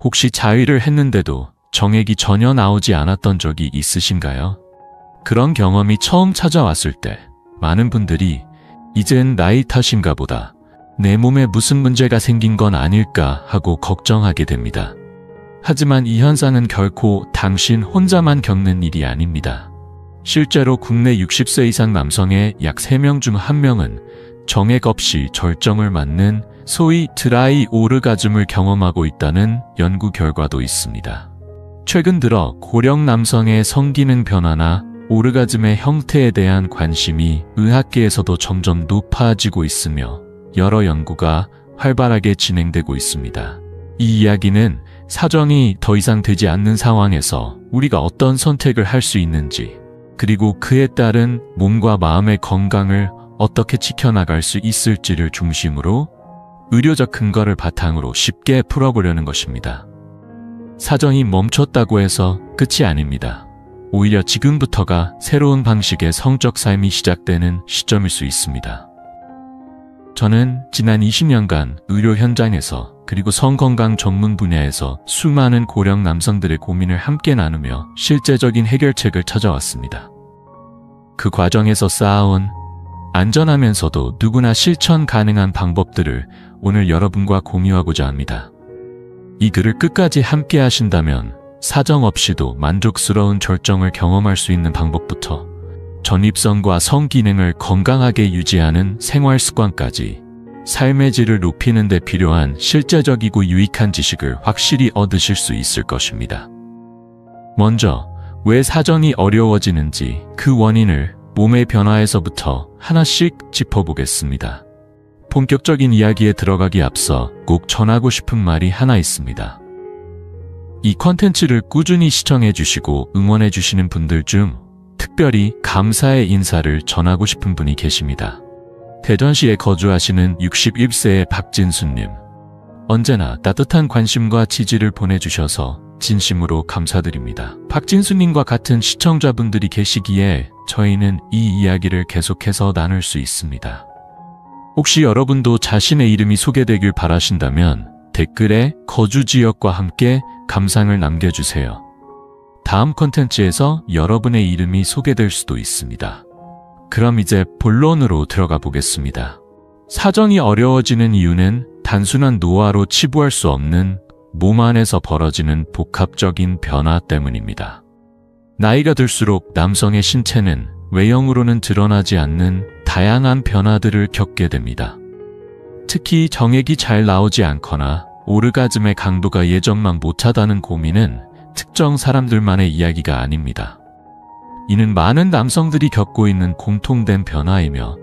혹시 자위를 했는데도 정액이 전혀 나오지 않았던 적이 있으신가요? 그런 경험이 처음 찾아왔을 때 많은 분들이 이젠 나이 탓인가 보다, 내 몸에 무슨 문제가 생긴 건 아닐까 하고 걱정하게 됩니다. 하지만 이 현상은 결코 당신 혼자만 겪는 일이 아닙니다. 실제로 국내 60세 이상 남성의 약 3명 중 1명은 정액 없이 절정을 맞는 소위 드라이 오르가즘을 경험하고 있다는 연구 결과도 있습니다. 최근 들어 고령 남성의 성기능 변화나 오르가즘의 형태에 대한 관심이 의학계에서도 점점 높아지고 있으며 여러 연구가 활발하게 진행되고 있습니다. 이 이야기는 사정이 더 이상 되지 않는 상황에서 우리가 어떤 선택을 할 수 있는지, 그리고 그에 따른 몸과 마음의 건강을 어떻게 지켜나갈 수 있을지를 중심으로 의료적 근거를 바탕으로 쉽게 풀어보려는 것입니다. 사정이 멈췄다고 해서 끝이 아닙니다. 오히려 지금부터가 새로운 방식의 성적 삶이 시작되는 시점일 수 있습니다. 저는 지난 20년간 의료 현장에서 그리고 성건강 전문 분야에서 수많은 고령 남성들의 고민을 함께 나누며 실제적인 해결책을 찾아왔습니다. 그 과정에서 쌓아온 안전하면서도 누구나 실천 가능한 방법들을 오늘 여러분과 공유하고자 합니다. 이 글을 끝까지 함께 하신다면 사정 없이도 만족스러운 절정을 경험할 수 있는 방법부터 전립선과 성기능을 건강하게 유지하는 생활 습관까지 삶의 질을 높이는 데 필요한 실제적이고 유익한 지식을 확실히 얻으실 수 있을 것입니다. 먼저 왜 사정이 어려워지는지 그 원인을 몸의 변화에서부터 하나씩 짚어보겠습니다. 본격적인 이야기에 들어가기 앞서 꼭 전하고 싶은 말이 하나 있습니다. 이 컨텐츠를 꾸준히 시청해 주시고 응원해 주시는 분들 중 특별히 감사의 인사를 전하고 싶은 분이 계십니다. 대전시에 거주하시는 61세의 박진수님. 언제나 따뜻한 관심과 지지를 보내주셔서 진심으로 감사드립니다. 박진수님과 같은 시청자분들이 계시기에 저희는 이 이야기를 계속해서 나눌 수 있습니다. 혹시 여러분도 자신의 이름이 소개되길 바라신다면 댓글에 거주 지역과 함께 감상을 남겨주세요. 다음 콘텐츠에서 여러분의 이름이 소개될 수도 있습니다. 그럼 이제 본론으로 들어가 보겠습니다. 사정이 어려워지는 이유는 단순한 노화로 치부할 수 없는 몸 안에서 벌어지는 복합적인 변화 때문입니다. 나이가 들수록 남성의 신체는 외형으로는 드러나지 않는 다양한 변화들을 겪게 됩니다. 특히 정액이 잘 나오지 않거나 오르가즘의 강도가 예전만 못하다는 고민은 특정 사람들만의 이야기가 아닙니다. 이는 많은 남성들이 겪고 있는 공통된 변화이며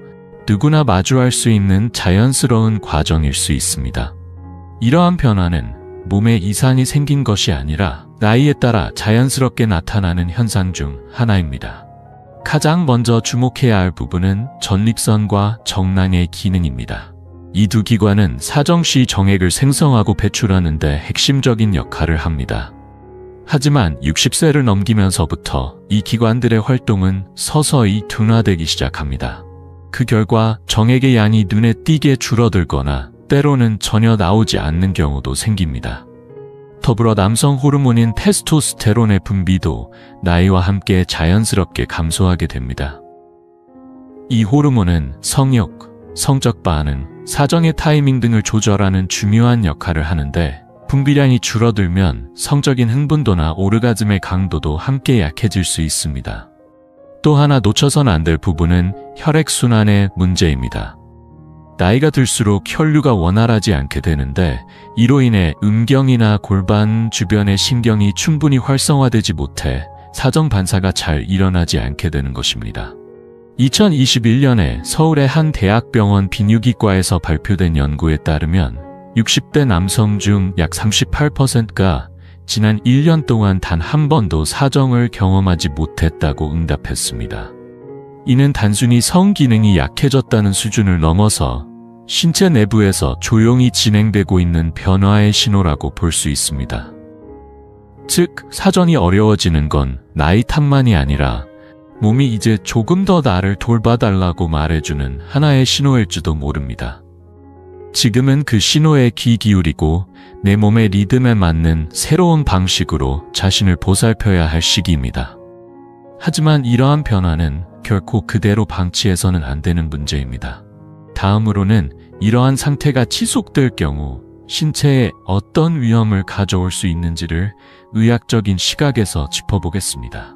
누구나 마주할 수 있는 자연스러운 과정일 수 있습니다. 이러한 변화는 몸에 이상이 생긴 것이 아니라 나이에 따라 자연스럽게 나타나는 현상 중 하나입니다. 가장 먼저 주목해야 할 부분은 전립선과 정낭의 기능입니다. 이 두 기관은 사정 시 정액을 생성하고 배출하는 데 핵심적인 역할을 합니다. 하지만 60세를 넘기면서부터 이 기관들의 활동은 서서히 둔화되기 시작합니다. 그 결과 정액의 양이 눈에 띄게 줄어들거나 때로는 전혀 나오지 않는 경우도 생깁니다. 더불어 남성 호르몬인 테스토스테론의 분비도 나이와 함께 자연스럽게 감소하게 됩니다. 이 호르몬은 성욕, 성적 반응, 사정의 타이밍 등을 조절하는 중요한 역할을 하는데 분비량이 줄어들면 성적인 흥분도나 오르가즘의 강도도 함께 약해질 수 있습니다. 또 하나 놓쳐선 안 될 부분은 혈액순환의 문제입니다. 나이가 들수록 혈류가 원활하지 않게 되는데 이로 인해 음경이나 골반 주변의 신경이 충분히 활성화되지 못해 사정 반사가 잘 일어나지 않게 되는 것입니다. 2021년에 서울의 한 대학병원 비뇨기과에서 발표된 연구에 따르면 60대 남성 중 약 38%가 지난 1년 동안 단 한 번도 사정을 경험하지 못했다고 응답했습니다. 이는 단순히 성기능이 약해졌다는 수준을 넘어서 신체 내부에서 조용히 진행되고 있는 변화의 신호라고 볼 수 있습니다. 즉, 사정이 어려워지는 건 나이 탓만이 아니라 몸이 이제 조금 더 나를 돌봐달라고 말해주는 하나의 신호일지도 모릅니다. 지금은 그 신호에 귀 기울이고 내 몸의 리듬에 맞는 새로운 방식으로 자신을 보살펴야 할 시기입니다. 하지만 이러한 변화는 결코 그대로 방치해서는 안 되는 문제입니다. 다음으로는 이러한 상태가 지속될 경우 신체에 어떤 위험을 가져올 수 있는지를 의학적인 시각에서 짚어보겠습니다.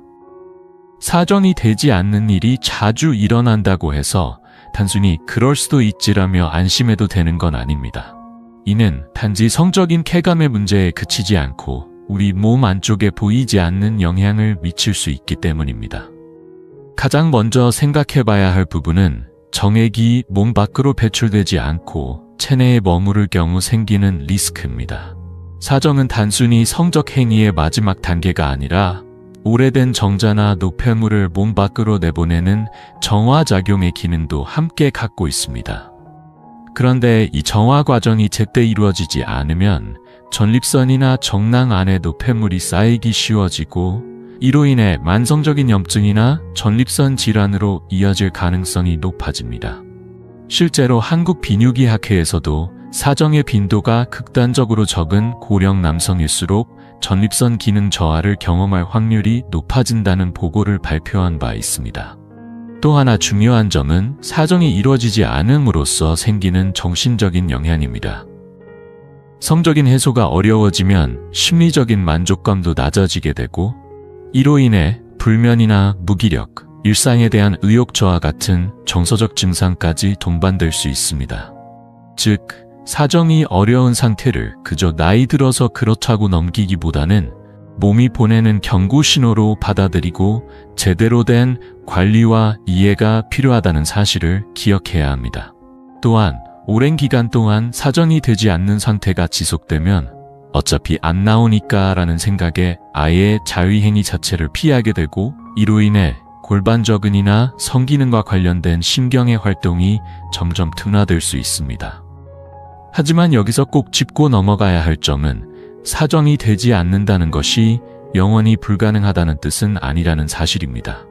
사정이 되지 않는 일이 자주 일어난다고 해서 단순히 그럴 수도 있지라며 안심해도 되는 건 아닙니다. 이는 단지 성적인 쾌감의 문제에 그치지 않고 우리 몸 안쪽에 보이지 않는 영향을 미칠 수 있기 때문입니다. 가장 먼저 생각해봐야 할 부분은 정액이 몸 밖으로 배출되지 않고 체내에 머무를 경우 생기는 리스크입니다. 사정은 단순히 성적 행위의 마지막 단계가 아니라 오래된 정자나 노폐물을 몸 밖으로 내보내는 정화작용의 기능도 함께 갖고 있습니다. 그런데 이 정화 과정이 제때 이루어지지 않으면 전립선이나 정낭 안에 노폐물이 쌓이기 쉬워지고 이로 인해 만성적인 염증이나 전립선 질환으로 이어질 가능성이 높아집니다. 실제로 한국비뇨기학회에서도 사정의 빈도가 극단적으로 적은 고령 남성일수록 전립선 기능 저하를 경험할 확률이 높아진다는 보고를 발표한 바 있습니다. 또 하나 중요한 점은 사정이 이루어지지 않음으로써 생기는 정신적인 영향입니다. 성적인 해소가 어려워지면 심리적인 만족감도 낮아지게 되고 이로 인해 불면이나 무기력, 일상에 대한 의욕 저하 같은 정서적 증상까지 동반될 수 있습니다. 즉, 사정이 어려운 상태를 그저 나이 들어서 그렇다고 넘기기보다는 몸이 보내는 경고 신호로 받아들이고 제대로 된 관리와 이해가 필요하다는 사실을 기억해야 합니다. 또한 오랜 기간 동안 사정이 되지 않는 상태가 지속되면 어차피 안 나오니까 라는 생각에 아예 자위행위 자체를 피하게 되고 이로 인해 골반저근이나 성기능과 관련된 신경의 활동이 점점 둔화될 수 있습니다. 하지만 여기서 꼭 짚고 넘어가야 할 점은 사정이 되지 않는다는 것이 영원히 불가능하다는 뜻은 아니라는 사실입니다.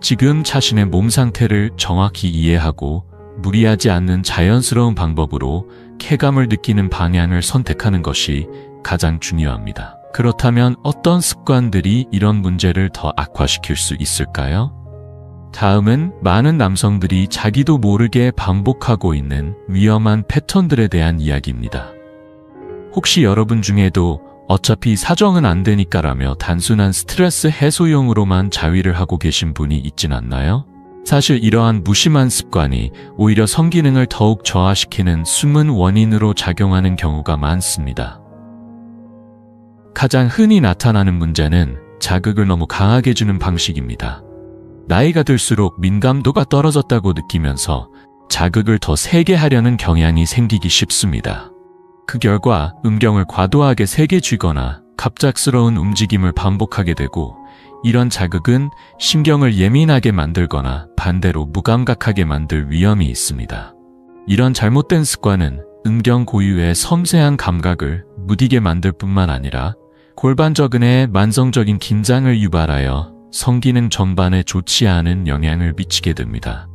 지금 자신의 몸 상태를 정확히 이해하고 무리하지 않는 자연스러운 방법으로 쾌감을 느끼는 방향을 선택하는 것이 가장 중요합니다. 그렇다면 어떤 습관들이 이런 문제를 더 악화시킬 수 있을까요? 다음은 많은 남성들이 자기도 모르게 반복하고 있는 위험한 패턴들에 대한 이야기입니다. 혹시 여러분 중에도 어차피 사정은 안 되니까라며 단순한 스트레스 해소용으로만 자위를 하고 계신 분이 있진 않나요? 사실 이러한 무심한 습관이 오히려 성기능을 더욱 저하시키는 숨은 원인으로 작용하는 경우가 많습니다. 가장 흔히 나타나는 문제는 자극을 너무 강하게 주는 방식입니다. 나이가 들수록 민감도가 떨어졌다고 느끼면서 자극을 더 세게 하려는 경향이 생기기 쉽습니다. 그 결과 음경을 과도하게 세게 쥐거나 갑작스러운 움직임을 반복하게 되고 이런 자극은 신경을 예민하게 만들거나 반대로 무감각하게 만들 위험이 있습니다. 이런 잘못된 습관은 음경 고유의 섬세한 감각을 무디게 만들 뿐만 아니라 골반저근에 만성적인 긴장을 유발하여 성기능 전반에 좋지 않은 영향을 미치게 됩니다.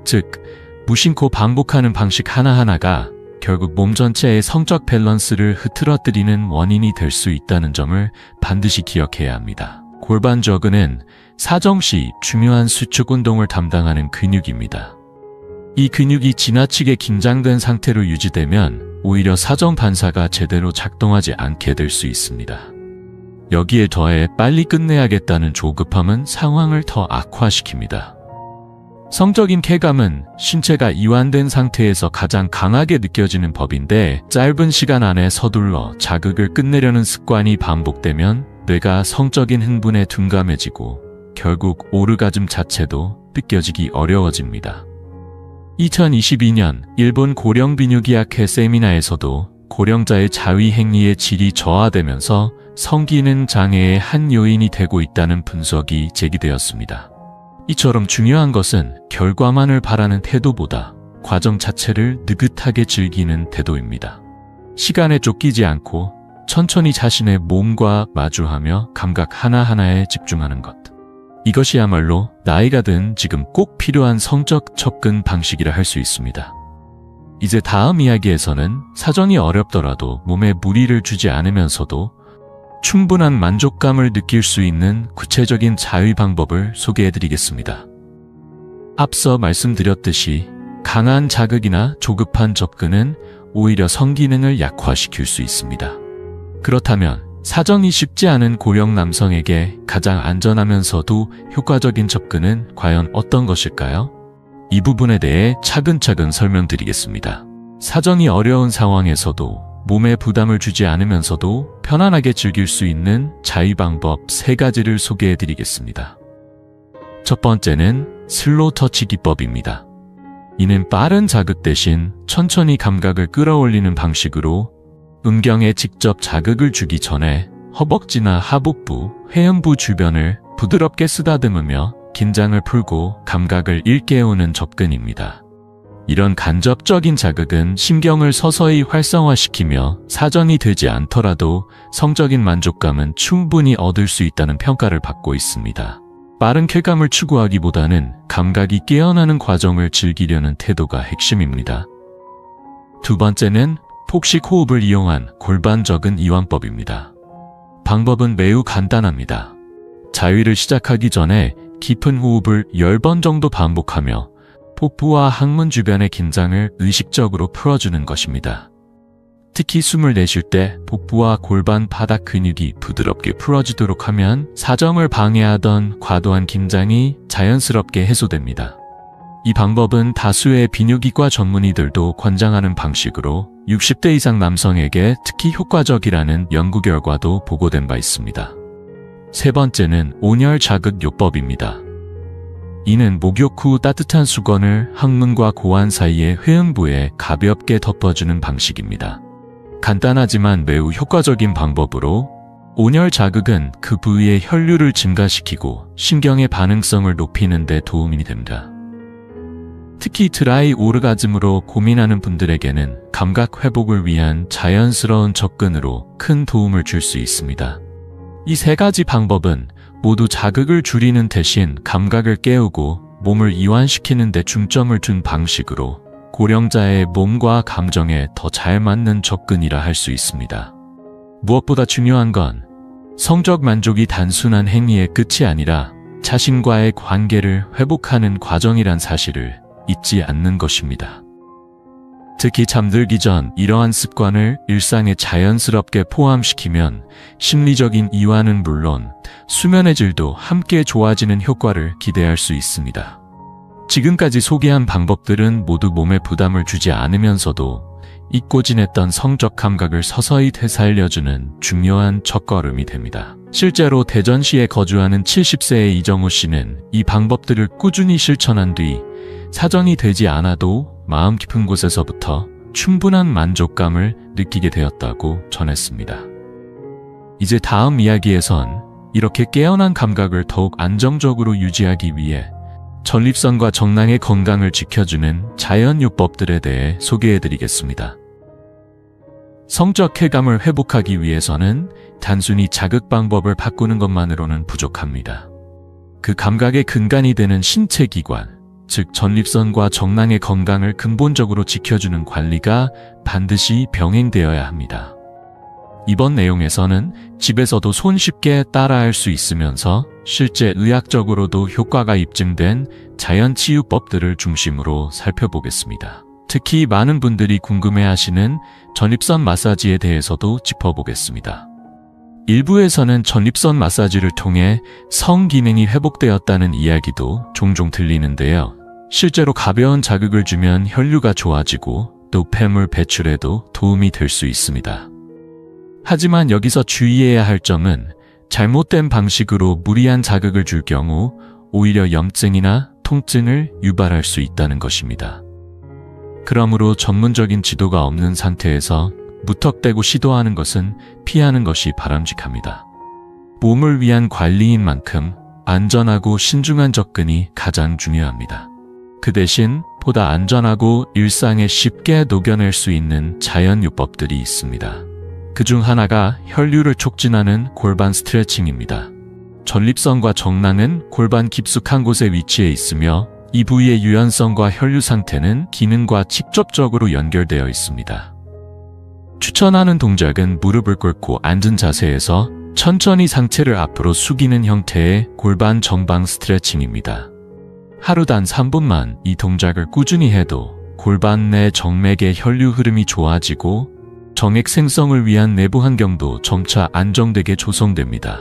즉, 무심코 반복하는 방식 하나하나가 결국 몸 전체의 성적 밸런스를 흐트러뜨리는 원인이 될 수 있다는 점을 반드시 기억해야 합니다. 골반저근은 사정 시 중요한 수축 운동을 담당하는 근육입니다. 이 근육이 지나치게 긴장된 상태로 유지되면 오히려 사정 반사가 제대로 작동하지 않게 될 수 있습니다. 여기에 더해 빨리 끝내야겠다는 조급함은 상황을 더 악화시킵니다. 성적인 쾌감은 신체가 이완된 상태에서 가장 강하게 느껴지는 법인데 짧은 시간 안에 서둘러 자극을 끝내려는 습관이 반복되면 뇌가 성적인 흥분에 둔감해지고 결국 오르가즘 자체도 느껴지기 어려워집니다. 2022년 일본 고령비뇨기학회 세미나에서도 고령자의 자위행위의 질이 저하되면서 성기능 장애의 한 요인이 되고 있다는 분석이 제기되었습니다. 이처럼 중요한 것은 결과만을 바라는 태도보다 과정 자체를 느긋하게 즐기는 태도입니다. 시간에 쫓기지 않고 천천히 자신의 몸과 마주하며 감각 하나하나에 집중하는 것. 이것이야말로 나이가 든 지금 꼭 필요한 성적 접근 방식이라 할 수 있습니다. 이제 다음 이야기에서는 사정이 어렵더라도 몸에 무리를 주지 않으면서도 충분한 만족감을 느낄 수 있는 구체적인 자위 방법을 소개해드리겠습니다. 앞서 말씀드렸듯이 강한 자극이나 조급한 접근은 오히려 성기능을 약화시킬 수 있습니다. 그렇다면 사정이 쉽지 않은 고령 남성에게 가장 안전하면서도 효과적인 접근은 과연 어떤 것일까요? 이 부분에 대해 차근차근 설명드리겠습니다. 사정이 어려운 상황에서도 몸에 부담을 주지 않으면서도 편안하게 즐길 수 있는 자위 방법 3가지를 소개해드리겠습니다. 첫 번째는 슬로우 터치 기법입니다. 이는 빠른 자극 대신 천천히 감각을 끌어올리는 방식으로 음경에 직접 자극을 주기 전에 허벅지나 하복부, 회음부 주변을 부드럽게 쓰다듬으며 긴장을 풀고 감각을 일깨우는 접근입니다. 이런 간접적인 자극은 신경을 서서히 활성화시키며 사정이 되지 않더라도 성적인 만족감은 충분히 얻을 수 있다는 평가를 받고 있습니다. 빠른 쾌감을 추구하기보다는 감각이 깨어나는 과정을 즐기려는 태도가 핵심입니다. 두 번째는 폭식 호흡을 이용한 골반적은 이완법입니다. 방법은 매우 간단합니다. 자위를 시작하기 전에 깊은 호흡을 10번 정도 반복하며 복부와 항문 주변의 긴장을 의식적으로 풀어주는 것입니다. 특히 숨을 내쉴 때 복부와 골반 바닥 근육이 부드럽게 풀어지도록 하면 사정을 방해하던 과도한 긴장이 자연스럽게 해소됩니다. 이 방법은 다수의 비뇨기과 전문의들도 권장하는 방식으로 60대 이상 남성에게 특히 효과적이라는 연구 결과도 보고된 바 있습니다. 세 번째는 온열 자극 요법입니다. 이는 목욕 후 따뜻한 수건을 항문과 고환 사이의 회음부에 가볍게 덮어주는 방식입니다. 간단하지만 매우 효과적인 방법으로 온열 자극은 그 부위의 혈류를 증가시키고 신경의 반응성을 높이는 데 도움이 됩니다. 특히 드라이 오르가즘으로 고민하는 분들에게는 감각 회복을 위한 자연스러운 접근으로 큰 도움을 줄 수 있습니다. 이 3가지 방법은 모두 자극을 줄이는 대신 감각을 깨우고 몸을 이완시키는 데 중점을 둔 방식으로 고령자의 몸과 감정에 더 잘 맞는 접근이라 할 수 있습니다. 무엇보다 중요한 건 성적 만족이 단순한 행위의 끝이 아니라 자신과의 관계를 회복하는 과정이란 사실을 잊지 않는 것입니다. 특히 잠들기 전 이러한 습관을 일상에 자연스럽게 포함시키면 심리적인 이완은 물론 수면의 질도 함께 좋아지는 효과를 기대할 수 있습니다. 지금까지 소개한 방법들은 모두 몸에 부담을 주지 않으면서도 잊고 지냈던 성적 감각을 서서히 되살려주는 중요한 첫걸음이 됩니다. 실제로 대전시에 거주하는 70세의 이정호 씨는 이 방법들을 꾸준히 실천한 뒤 사정이 되지 않아도 마음 깊은 곳에서부터 충분한 만족감을 느끼게 되었다고 전했습니다. 이제 다음 이야기에선 이렇게 깨어난 감각을 더욱 안정적으로 유지하기 위해 전립선과 정낭의 건강을 지켜주는 자연요법들에 대해 소개해드리겠습니다. 성적 쾌감을 회복하기 위해서는 단순히 자극 방법을 바꾸는 것만으로는 부족합니다. 그 감각의 근간이 되는 신체 기관, 즉 전립선과 정낭의 건강을 근본적으로 지켜주는 관리가 반드시 병행되어야 합니다. 이번 내용에서는 집에서도 손쉽게 따라할 수 있으면서 실제 의학적으로도 효과가 입증된 자연치유법들을 중심으로 살펴보겠습니다. 특히 많은 분들이 궁금해하시는 전립선 마사지에 대해서도 짚어보겠습니다. 일부에서는 전립선 마사지를 통해 성기능이 회복되었다는 이야기도 종종 들리는데요. 실제로 가벼운 자극을 주면 혈류가 좋아지고 또 폐물 배출에도 도움이 될 수 있습니다. 하지만 여기서 주의해야 할 점은 잘못된 방식으로 무리한 자극을 줄 경우 오히려 염증이나 통증을 유발할 수 있다는 것입니다. 그러므로 전문적인 지도가 없는 상태에서 무턱대고 시도하는 것은 피하는 것이 바람직합니다. 몸을 위한 관리인 만큼 안전하고 신중한 접근이 가장 중요합니다. 그 대신 보다 안전하고 일상에 쉽게 녹여낼 수 있는 자연요법들이 있습니다. 그중 하나가 혈류를 촉진하는 골반 스트레칭입니다. 전립선과 정낭은 골반 깊숙한 곳에 위치해 있으며 이 부위의 유연성과 혈류 상태는 기능과 직접적으로 연결되어 있습니다. 추천하는 동작은 무릎을 꿇고 앉은 자세에서 천천히 상체를 앞으로 숙이는 형태의 골반 정방 스트레칭입니다. 하루 단 3분만 이 동작을 꾸준히 해도 골반 내 정맥의 혈류 흐름이 좋아지고 정액 생성을 위한 내부 환경도 점차 안정되게 조성됩니다.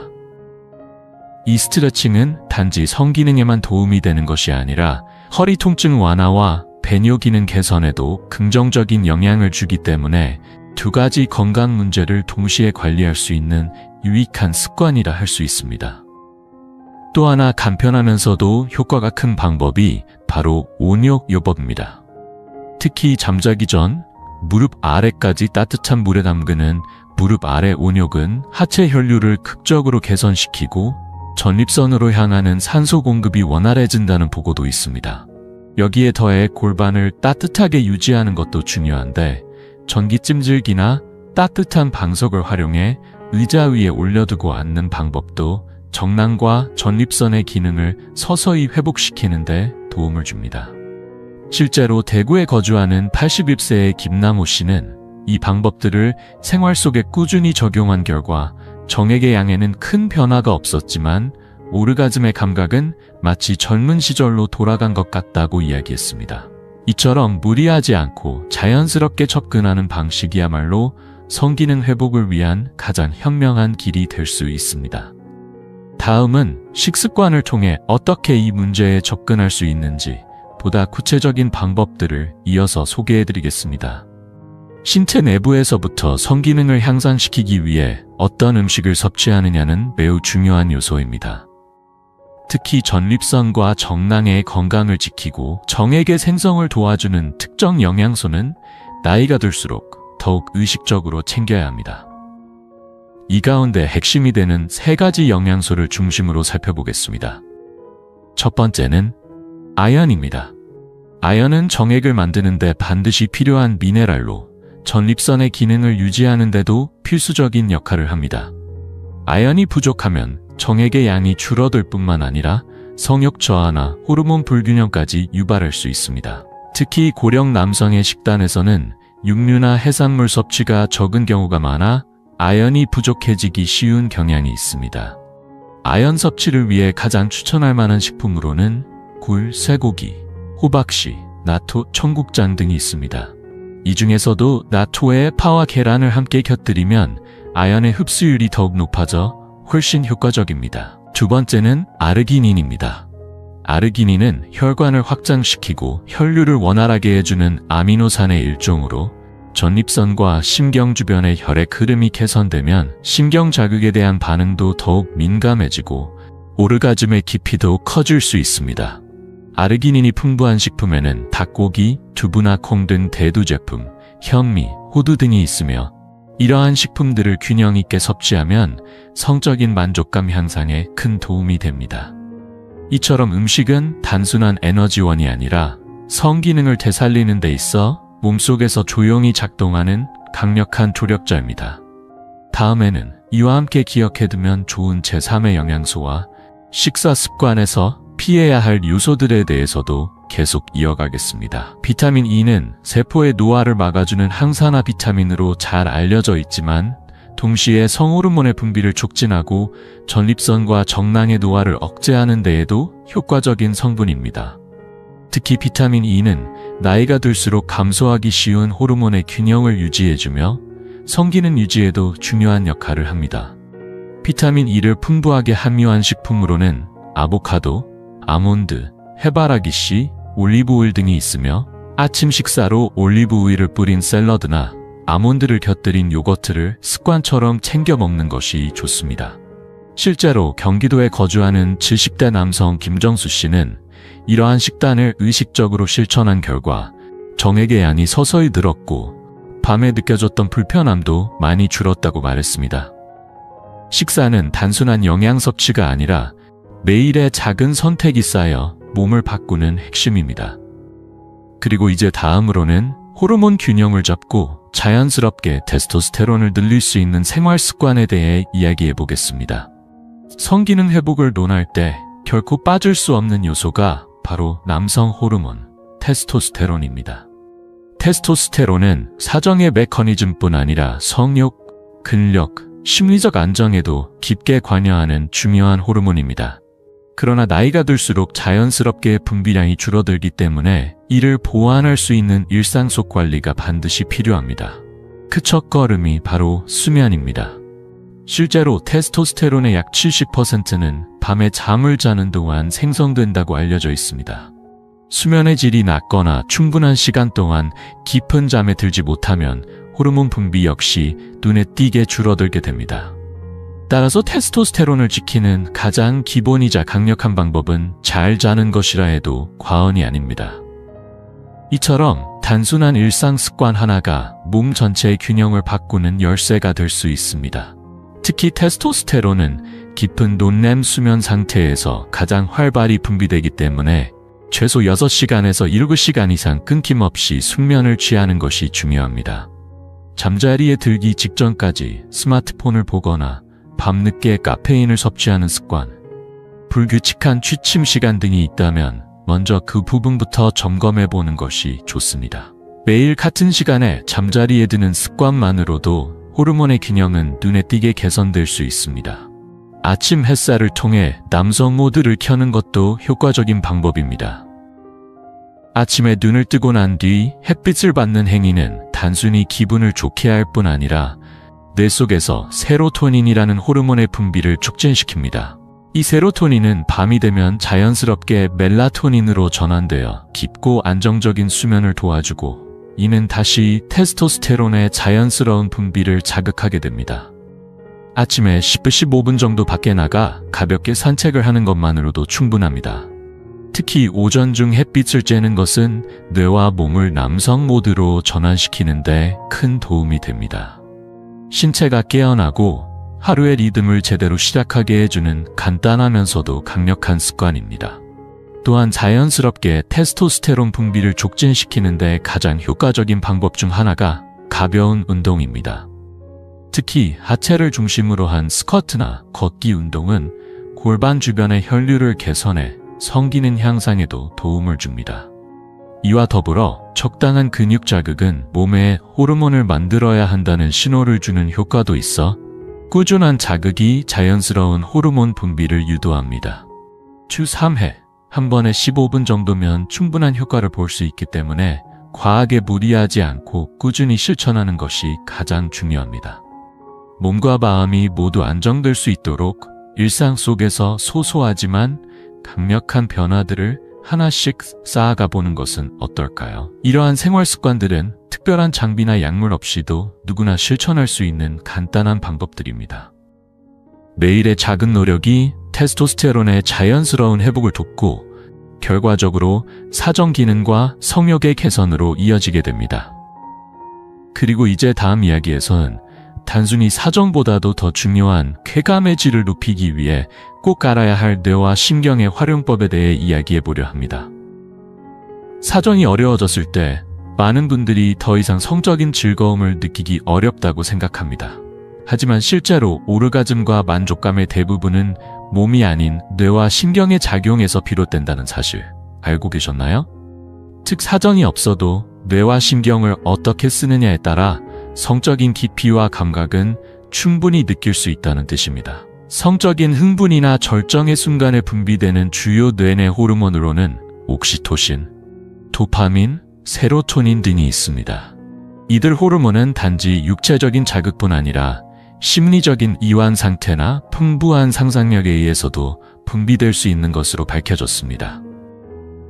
이 스트레칭은 단지 성기능에만 도움이 되는 것이 아니라 허리 통증 완화와 배뇨 기능 개선에도 긍정적인 영향을 주기 때문에 두 가지 건강 문제를 동시에 관리할 수 있는 유익한 습관이라 할 수 있습니다. 또 하나 간편하면서도 효과가 큰 방법이 바로 온욕요법입니다. 특히 잠자기 전 무릎 아래까지 따뜻한 물에 담그는 무릎 아래 온욕은 하체 혈류를 극적으로 개선시키고 전립선으로 향하는 산소 공급이 원활해진다는 보고도 있습니다. 여기에 더해 골반을 따뜻하게 유지하는 것도 중요한데 전기찜질기나 따뜻한 방석을 활용해 의자 위에 올려두고 앉는 방법도 정낭과 전립선의 기능을 서서히 회복시키는 데 도움을 줍니다. 실제로 대구에 거주하는 81세의 김남호 씨는 이 방법들을 생활 속에 꾸준히 적용한 결과 정액의 양에는 큰 변화가 없었지만 오르가즘의 감각은 마치 젊은 시절로 돌아간 것 같다고 이야기했습니다. 이처럼 무리하지 않고 자연스럽게 접근하는 방식이야말로 성기능 회복을 위한 가장 현명한 길이 될 수 있습니다. 다음은 식습관을 통해 어떻게 이 문제에 접근할 수 있는지 보다 구체적인 방법들을 이어서 소개해드리겠습니다. 신체 내부에서부터 성기능을 향상시키기 위해 어떤 음식을 섭취하느냐는 매우 중요한 요소입니다. 특히 전립선과 정낭의 건강을 지키고 정액의 생성을 도와주는 특정 영양소는 나이가 들수록 더욱 의식적으로 챙겨야 합니다. 이 가운데 핵심이 되는 3가지 영양소를 중심으로 살펴보겠습니다. 첫 번째는 아연입니다. 아연은 정액을 만드는 데 반드시 필요한 미네랄로 전립선의 기능을 유지하는 데도 필수적인 역할을 합니다. 아연이 부족하면 정액의 양이 줄어들 뿐만 아니라 성욕 저하나 호르몬 불균형까지 유발할 수 있습니다. 특히 고령 남성의 식단에서는 육류나 해산물 섭취가 적은 경우가 많아 아연이 부족해지기 쉬운 경향이 있습니다. 아연 섭취를 위해 가장 추천할 만한 식품으로는 굴, 쇠고기, 호박씨, 나토, 청국장 등이 있습니다. 이 중에서도 나토에 파와 계란을 함께 곁들이면 아연의 흡수율이 더욱 높아져 훨씬 효과적입니다. 두 번째는 아르기닌입니다. 아르기닌은 혈관을 확장시키고 혈류를 원활하게 해주는 아미노산의 일종으로 전립선과 심경 주변의 혈액 흐름이 개선되면 심경 자극에 대한 반응도 더욱 민감해지고 오르가즘의 깊이도 커질 수 있습니다. 아르기닌이 풍부한 식품에는 닭고기, 두부나 콩 등 대두 제품, 현미, 호두 등이 있으며 이러한 식품들을 균형 있게 섭취하면 성적인 만족감 향상에 큰 도움이 됩니다. 이처럼 음식은 단순한 에너지원이 아니라 성기능을 되살리는 데 있어 몸속에서 조용히 작동하는 강력한 조력자입니다. 다음에는 이와 함께 기억해두면 좋은 제3의 영양소와 식사 습관에서 피해야 할 요소들에 대해서도 계속 이어가겠습니다. 비타민 E는 세포의 노화를 막아주는 항산화 비타민으로 잘 알려져 있지만 동시에 성호르몬의 분비를 촉진하고 전립선과 정낭의 노화를 억제하는 데에도 효과적인 성분입니다. 특히 비타민 E는 나이가 들수록 감소하기 쉬운 호르몬의 균형을 유지해주며 성기능 유지에도 중요한 역할을 합니다. 비타민 E를 풍부하게 함유한 식품으로는 아보카도, 아몬드, 해바라기씨, 올리브오일 등이 있으며 아침 식사로 올리브오일을 뿌린 샐러드나 아몬드를 곁들인 요거트를 습관처럼 챙겨 먹는 것이 좋습니다. 실제로 경기도에 거주하는 70대 남성 김정수 씨는 이러한 식단을 의식적으로 실천한 결과 정액의 양이 서서히 늘었고 밤에 느껴졌던 불편함도 많이 줄었다고 말했습니다. 식사는 단순한 영양 섭취가 아니라 매일의 작은 선택이 쌓여 몸을 바꾸는 핵심입니다. 그리고 이제 다음으로는 호르몬 균형을 잡고 자연스럽게 테스토스테론을 늘릴 수 있는 생활 습관에 대해 이야기해 보겠습니다. 성기능 회복을 논할 때 결코 빠질 수 없는 요소가 바로 남성 호르몬 테스토스테론입니다. 테스토스테론은 사정의 메커니즘뿐 아니라 성욕, 근력, 심리적 안정에도 깊게 관여하는 중요한 호르몬입니다. 그러나 나이가 들수록 자연스럽게 분비량이 줄어들기 때문에 이를 보완할 수 있는 일상 속 관리가 반드시 필요합니다. 그 첫걸음이 바로 수면입니다. 실제로 테스토스테론의 약 70%는 밤에 잠을 자는 동안 생성된다고 알려져 있습니다. 수면의 질이 낮거나 충분한 시간 동안 깊은 잠에 들지 못하면 호르몬 분비 역시 눈에 띄게 줄어들게 됩니다. 따라서 테스토스테론을 지키는 가장 기본이자 강력한 방법은 잘 자는 것이라 해도 과언이 아닙니다. 이처럼 단순한 일상 습관 하나가 몸 전체의 균형을 바꾸는 열쇠가 될 수 있습니다. 특히 테스토스테론은 깊은 논렘 수면 상태에서 가장 활발히 분비되기 때문에 최소 6시간에서 7시간 이상 끊김없이 숙면을 취하는 것이 중요합니다. 잠자리에 들기 직전까지 스마트폰을 보거나 밤늦게 카페인을 섭취하는 습관, 불규칙한 취침 시간 등이 있다면 먼저 그 부분부터 점검해 보는 것이 좋습니다. 매일 같은 시간에 잠자리에 드는 습관만으로도 호르몬의 균형은 눈에 띄게 개선될 수 있습니다. 아침 햇살을 통해 남성 모드를 켜는 것도 효과적인 방법입니다. 아침에 눈을 뜨고 난 뒤 햇빛을 받는 행위는 단순히 기분을 좋게 할 뿐 아니라 뇌 속에서 세로토닌이라는 호르몬의 분비를 촉진시킵니다. 이 세로토닌은 밤이 되면 자연스럽게 멜라토닌으로 전환되어 깊고 안정적인 수면을 도와주고 이는 다시 테스토스테론의 자연스러운 분비를 자극하게 됩니다. 아침에 10-15분 정도 밖에 나가 가볍게 산책을 하는 것만으로도 충분합니다. 특히 오전 중 햇빛을 쬐는 것은 뇌와 몸을 남성 모드로 전환시키는데 큰 도움이 됩니다. 신체가 깨어나고 하루의 리듬을 제대로 시작하게 해주는 간단하면서도 강력한 습관입니다. 또한 자연스럽게 테스토스테론 분비를 촉진시키는 데 가장 효과적인 방법 중 하나가 가벼운 운동입니다. 특히 하체를 중심으로 한 스쿼트나 걷기 운동은 골반 주변의 혈류를 개선해 성기능 향상에도 도움을 줍니다. 이와 더불어 적당한 근육 자극은 몸에 호르몬을 만들어야 한다는 신호를 주는 효과도 있어 꾸준한 자극이 자연스러운 호르몬 분비를 유도합니다. 주 3회, 한 번에 15분 정도면 충분한 효과를 볼 수 있기 때문에 과하게 무리하지 않고 꾸준히 실천하는 것이 가장 중요합니다. 몸과 마음이 모두 안정될 수 있도록 일상 속에서 소소하지만 강력한 변화들을 하나씩 쌓아가 보는 것은 어떨까요? 이러한 생활 습관들은 특별한 장비나 약물 없이도 누구나 실천할 수 있는 간단한 방법들입니다. 매일의 작은 노력이 테스토스테론의 자연스러운 회복을 돕고 결과적으로 사정 기능과 성욕의 개선으로 이어지게 됩니다. 그리고 이제 다음 이야기에서는 단순히 사정보다도 더 중요한 쾌감의 질을 높이기 위해 꼭 알아야 할 뇌와 신경의 활용법에 대해 이야기해 보려 합니다. 사정이 어려워졌을 때 많은 분들이 더 이상 성적인 즐거움을 느끼기 어렵다고 생각합니다. 하지만 실제로 오르가즘과 만족감의 대부분은 몸이 아닌 뇌와 신경의 작용에서 비롯된다는 사실 알고 계셨나요? 즉 사정이 없어도 뇌와 신경을 어떻게 쓰느냐에 따라 성적인 깊이와 감각은 충분히 느낄 수 있다는 뜻입니다. 성적인 흥분이나 절정의 순간에 분비되는 주요 뇌내 호르몬으로는 옥시토신, 도파민, 세로토닌 등이 있습니다. 이들 호르몬은 단지 육체적인 자극뿐 아니라 심리적인 이완 상태나 풍부한 상상력에 의해서도 분비될 수 있는 것으로 밝혀졌습니다.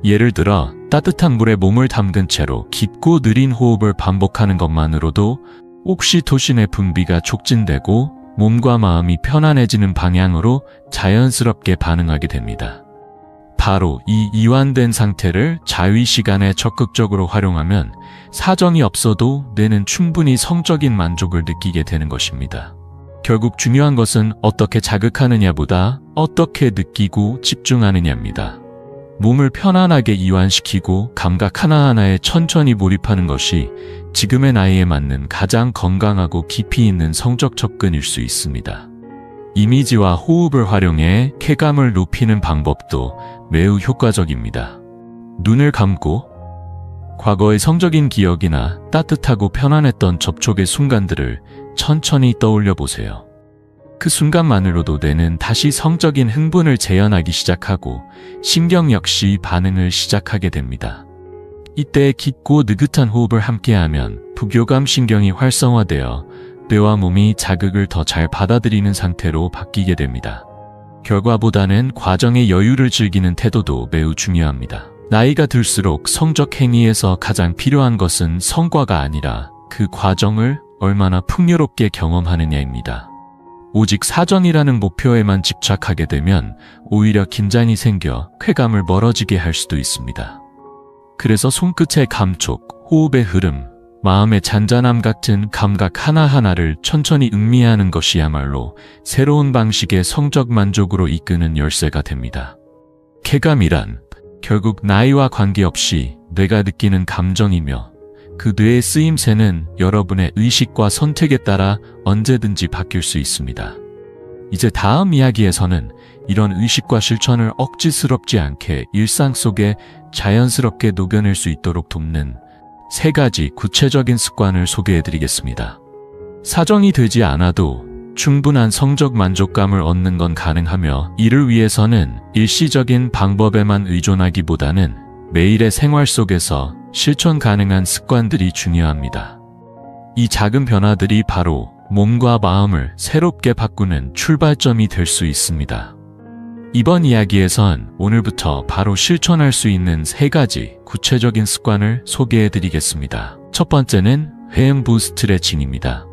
예를 들어 따뜻한 물에 몸을 담근 채로 깊고 느린 호흡을 반복하는 것만으로도 옥시토신의 분비가 촉진되고 몸과 마음이 편안해지는 방향으로 자연스럽게 반응하게 됩니다. 바로 이 이완된 상태를 자위 시간에 적극적으로 활용하면 사정이 없어도 뇌는 충분히 성적인 만족을 느끼게 되는 것입니다. 결국 중요한 것은 어떻게 자극하느냐보다 어떻게 느끼고 집중하느냐입니다. 몸을 편안하게 이완시키고 감각 하나하나에 천천히 몰입하는 것이 지금의 나이에 맞는 가장 건강하고 깊이 있는 성적 접근일 수 있습니다. 이미지와 호흡을 활용해 쾌감을 높이는 방법도 매우 효과적입니다. 눈을 감고 과거의 성적인 기억이나 따뜻하고 편안했던 접촉의 순간들을 천천히 떠올려 보세요. 그 순간만으로도 뇌는 다시 성적인 흥분을 재현하기 시작하고 신경 역시 반응을 시작하게 됩니다. 이때 깊고 느긋한 호흡을 함께하면 부교감 신경이 활성화되어 뇌와 몸이 자극을 더 잘 받아들이는 상태로 바뀌게 됩니다. 결과보다는 과정의 여유를 즐기는 태도도 매우 중요합니다. 나이가 들수록 성적 행위에서 가장 필요한 것은 성과가 아니라 그 과정을 얼마나 풍요롭게 경험하느냐입니다. 오직 사정이라는 목표에만 집착하게 되면 오히려 긴장이 생겨 쾌감을 멀어지게 할 수도 있습니다. 그래서 손끝의 감촉, 호흡의 흐름, 마음의 잔잔함 같은 감각 하나하나를 천천히 음미하는 것이야말로 새로운 방식의 성적 만족으로 이끄는 열쇠가 됩니다. 쾌감이란 결국 나이와 관계없이 뇌가 느끼는 감정이며 그 뇌의 쓰임새는 여러분의 의식과 선택에 따라 언제든지 바뀔 수 있습니다. 이제 다음 이야기에서는 이런 의식과 실천을 억지스럽지 않게 일상 속에 자연스럽게 녹여낼 수 있도록 돕는 3가지 구체적인 습관을 소개해드리겠습니다. 사정이 되지 않아도 충분한 성적 만족감을 얻는 건 가능하며 이를 위해서는 일시적인 방법에만 의존하기보다는 매일의 생활 속에서 실천 가능한 습관들이 중요합니다. 이 작은 변화들이 바로 몸과 마음을 새롭게 바꾸는 출발점이 될 수 있습니다. 이번 이야기에선 오늘부터 바로 실천할 수 있는 3가지 구체적인 습관을 소개해드리겠습니다. 첫 번째는 회음부 스트레칭입니다.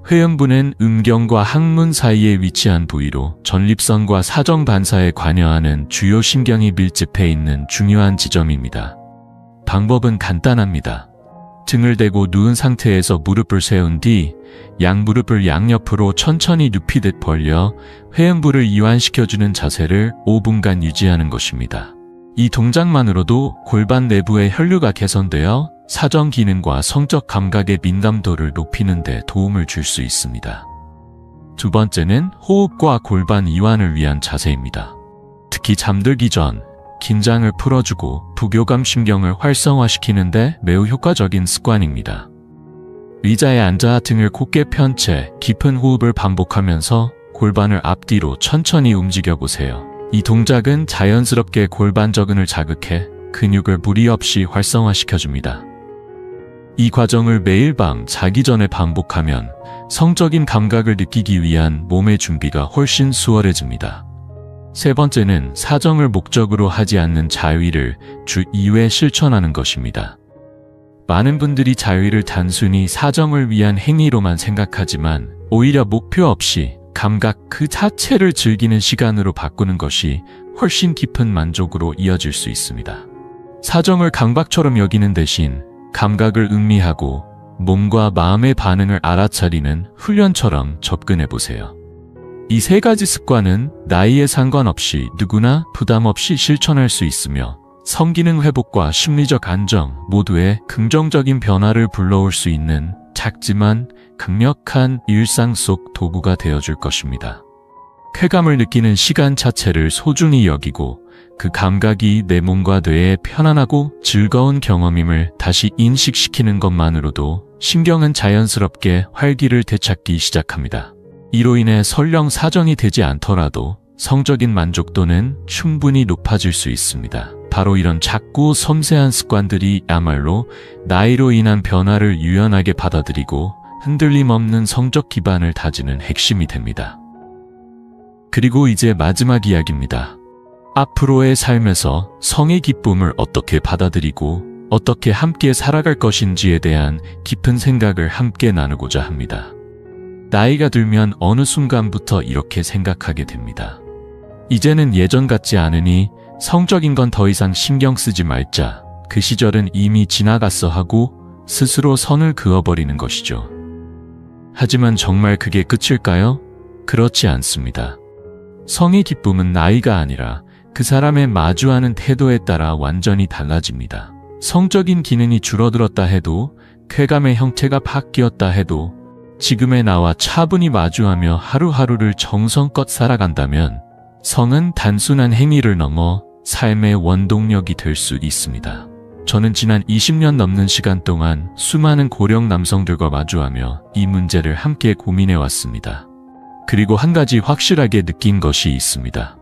회음부는 음경과 항문 사이에 위치한 부위로 전립선과 사정 반사에 관여하는 주요 신경이 밀집해 있는 중요한 지점입니다. 방법은 간단합니다. 등을 대고 누운 상태에서 무릎을 세운 뒤 양무릎을 양옆으로 천천히 눕히듯 벌려 회음부를 이완시켜주는 자세를 5분간 유지하는 것입니다. 이 동작만으로도 골반 내부의 혈류가 개선되어 사정 기능과 성적 감각의 민감도를 높이는 데 도움을 줄 수 있습니다. 두 번째는 호흡과 골반 이완을 위한 자세입니다. 특히 잠들기 전 긴장을 풀어주고 부교감 신경을 활성화시키는 데 매우 효과적인 습관입니다. 의자에 앉아 등을 곧게 편 채 깊은 호흡을 반복하면서 골반을 앞뒤로 천천히 움직여 보세요. 이 동작은 자연스럽게 골반 저근을 자극해 근육을 무리 없이 활성화시켜줍니다. 이 과정을 매일 밤 자기 전에 반복하면 성적인 감각을 느끼기 위한 몸의 준비가 훨씬 수월해집니다. 세 번째는 사정을 목적으로 하지 않는 자위를 주 2회 실천하는 것입니다. 많은 분들이 자위를 단순히 사정을 위한 행위로만 생각하지만 오히려 목표 없이 감각 그 자체를 즐기는 시간으로 바꾸는 것이 훨씬 깊은 만족으로 이어질 수 있습니다. 사정을 강박처럼 여기는 대신 감각을 음미하고 몸과 마음의 반응을 알아차리는 훈련처럼 접근해보세요. 이 3가지 습관은 나이에 상관없이 누구나 부담 없이 실천할 수 있으며 성기능 회복과 심리적 안정 모두에 긍정적인 변화를 불러올 수 있는 작지만 강력한 일상 속 도구가 되어줄 것입니다. 쾌감을 느끼는 시간 자체를 소중히 여기고 그 감각이 내 몸과 뇌에 편안하고 즐거운 경험임을 다시 인식시키는 것만으로도 신경은 자연스럽게 활기를 되찾기 시작합니다. 이로 인해 설령 사정이 되지 않더라도 성적인 만족도는 충분히 높아질 수 있습니다. 바로 이런 작고 섬세한 습관들이 야말로 나이로 인한 변화를 유연하게 받아들이고 흔들림 없는 성적 기반을 다지는 핵심이 됩니다. 그리고 이제 마지막 이야기입니다. 앞으로의 삶에서 성의 기쁨을 어떻게 받아들이고 어떻게 함께 살아갈 것인지에 대한 깊은 생각을 함께 나누고자 합니다. 나이가 들면 어느 순간부터 이렇게 생각하게 됩니다. 이제는 예전 같지 않으니 성적인 건 더 이상 신경 쓰지 말자. 그 시절은 이미 지나갔어 하고 스스로 선을 그어버리는 것이죠. 하지만 정말 그게 끝일까요? 그렇지 않습니다. 성의 기쁨은 나이가 아니라 그 사람의 마주하는 태도에 따라 완전히 달라집니다. 성적인 기능이 줄어들었다 해도 쾌감의 형태가 바뀌었다 해도 지금의 나와 차분히 마주하며 하루하루를 정성껏 살아간다면 성은 단순한 행위를 넘어 삶의 원동력이 될 수 있습니다. 저는 지난 20년 넘는 시간 동안 수많은 고령 남성들과 마주하며 이 문제를 함께 고민해 왔습니다. 그리고 한 가지 확실하게 느낀 것이 있습니다.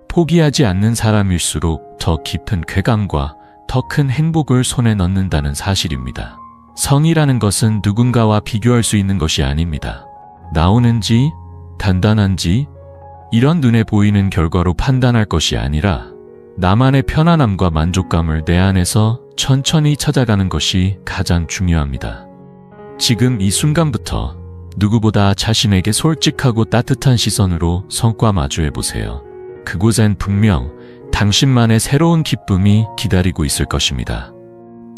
포기하지 않는 사람일수록 더 깊은 쾌감과 더 큰 행복을 손에 넣는다는 사실입니다. 성이라는 것은 누군가와 비교할 수 있는 것이 아닙니다. 나오는지, 단단한지, 이런 눈에 보이는 결과로 판단할 것이 아니라 나만의 편안함과 만족감을 내 안에서 천천히 찾아가는 것이 가장 중요합니다. 지금 이 순간부터 누구보다 자신에게 솔직하고 따뜻한 시선으로 성과 마주해 보세요. 그곳엔 분명 당신만의 새로운 기쁨이 기다리고 있을 것입니다.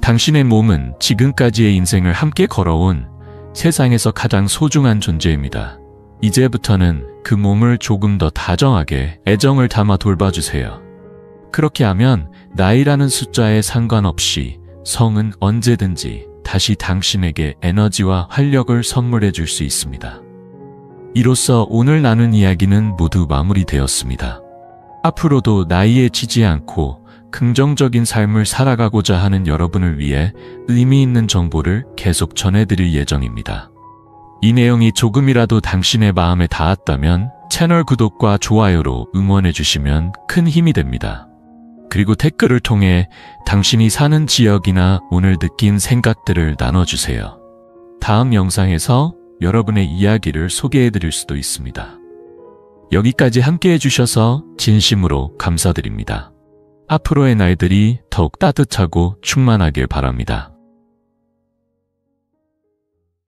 당신의 몸은 지금까지의 인생을 함께 걸어온 세상에서 가장 소중한 존재입니다. 이제부터는 그 몸을 조금 더 다정하게 애정을 담아 돌봐주세요. 그렇게 하면 나이라는 숫자에 상관없이 성은 언제든지 다시 당신에게 에너지와 활력을 선물해 줄 수 있습니다. 이로써 오늘 나눈 이야기는 모두 마무리되었습니다. 앞으로도 나이에 지지 않고 긍정적인 삶을 살아가고자 하는 여러분을 위해 의미 있는 정보를 계속 전해드릴 예정입니다. 이 내용이 조금이라도 당신의 마음에 닿았다면 채널 구독과 좋아요로 응원해 주시면 큰 힘이 됩니다. 그리고 댓글을 통해 당신이 사는 지역이나 오늘 느낀 생각들을 나눠주세요. 다음 영상에서 여러분의 이야기를 소개해 드릴 수도 있습니다. 여기까지 함께 해주셔서 진심으로 감사드립니다. 앞으로의 날들이 더욱 따뜻하고 충만하길 바랍니다.